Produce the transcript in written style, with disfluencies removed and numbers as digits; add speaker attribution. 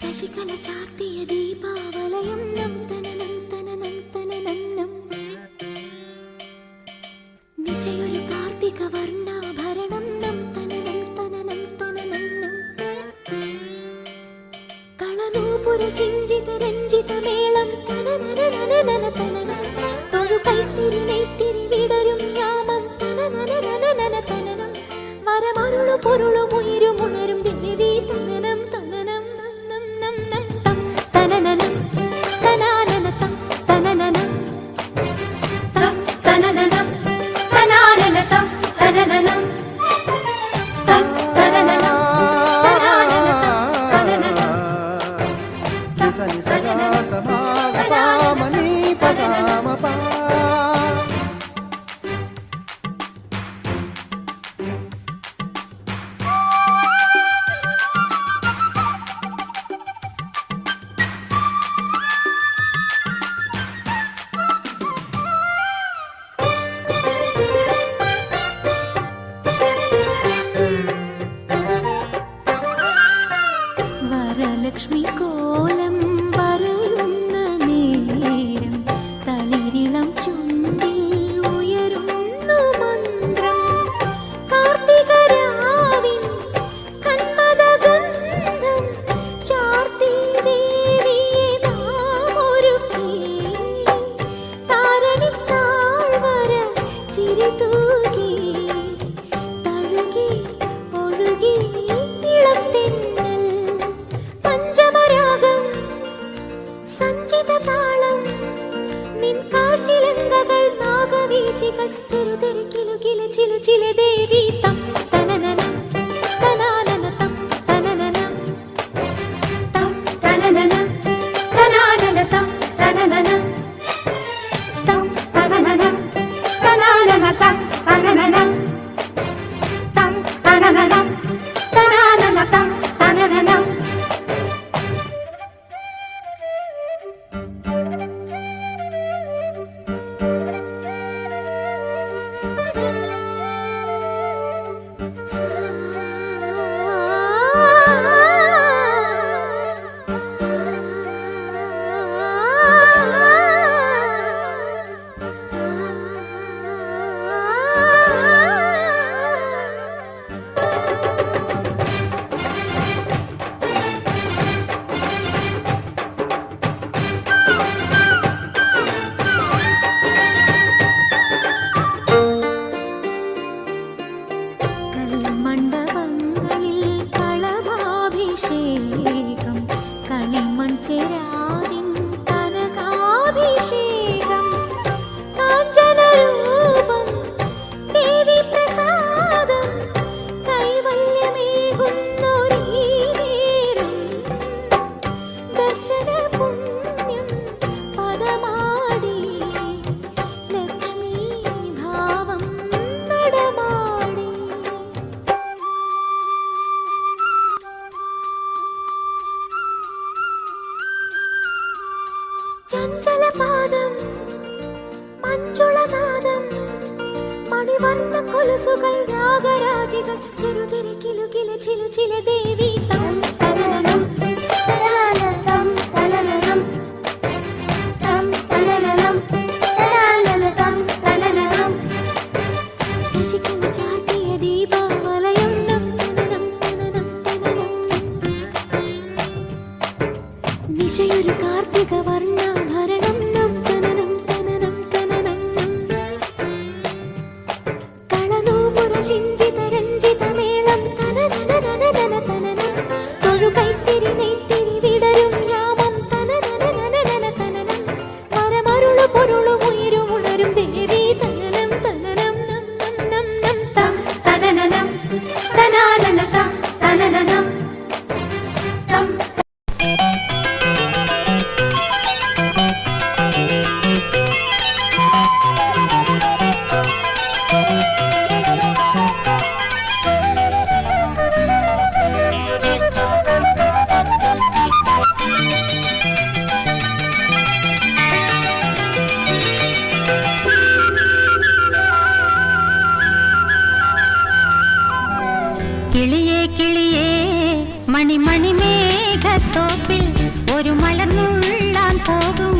Speaker 1: ശശികല ചാർത്തിയ ദീപാവലയം നം തനനം തനനം തനനം നിശയൊരു കാർത്തിക വർണ്ണാഭരണം നം തനനം തനനം തനനം കളനൂപുര സിഞ്ചിത രഞ്ജിത മേളം തനനനനനന തനനം ഒരു കൈത്തിരി നെയ്ത്തിരി വിടരും യാമം തനനനനനന തനനം വരമരുളു പൊരുളും ഉയരും ഉണരും ദേവി തനനം തനനം തനനനം തനാനനതം തനനനം തം തനനനം തനാനനതം തനനനം തം തനനനം തനാനനതം തനനനം
Speaker 2: സനി സദാ സമാഗമനി പദമപ
Speaker 1: വരലക്ഷ്മി കോലം പറയുന്ന നേരം തളിരിളം ചുണ്ടിൽ ഉയരുന്നു മന്ത്രം കാർത്തികരാവിൻ കന്മദഗന്ധം ചാർത്തി ദേവിയെ നാം ഒരുക്കി താരണിത്താഴ്വര ചിരി തൂകി തഴുകി ഒഴുകി ഇളം തെന്നൽ പഞ്ചമരാഗം സഞ്ചിതതാളം നിൻ കാഴ്ചിലങ്കകൾ നാഗവീചികൾ തെരുതെരുക്കിലുകില ചിലുചില ദേവി തം തനനനം തനാനനതം തനനനം തം തനനനം തനാനനതം തനനനം തം തനനനം തനാനനതം തനനനം തം തനനനം തനാനനതം തനനനം മണ്ഡപങ്ങളിൽ കളഭാഭിഷേകം കളിമൺ ചേരാതിൻ കനകാഭിഷേകം കാഞ്ചനരൂപം ദേവി പ്രസാദം കൈവല്യമേകുന്നൊരീ നേരം ദർശന പുണ്യം പദമാടി ലക്ഷ്മീ ഭാവം നടമാടി ചഞ്ചലപാദം മഞ്ജുളനാദം മണിവർണ്ണ കൊലുസുകൾ രാഗരാജികൾ ചെറുതിരിക്കിലുകില ചിലുചില ദേവി തം തനനനം തനാനനതം തനനനം തം തനനനം തനാനനതം തനനനം ശശികല ചാർത്തിയ ദീപാവലയം നം തനനം തനനം തനനം നിശയൊരു കാർത്തിക വർണ്ണാഭരണം നം തനനം തനനം തനനം കളനൂപുര സിഞ്ചിത രഞ്ജിത മേളം തനനനനനന തനനം ഒരു കൈത്തിരി നെയ്ത്തിരി വിടരും യാമം തനനനനനന തനനം വരമരുളു പൊരുളും ഉയരും ഉണരും ദേവി തനനം തനനം നം തം തനനനം തനാനനതം തനനനം തം മണി മണി മേഘത്തോപ്പിൽ ഒരു മലർന്നുള്ളാൻ പോകും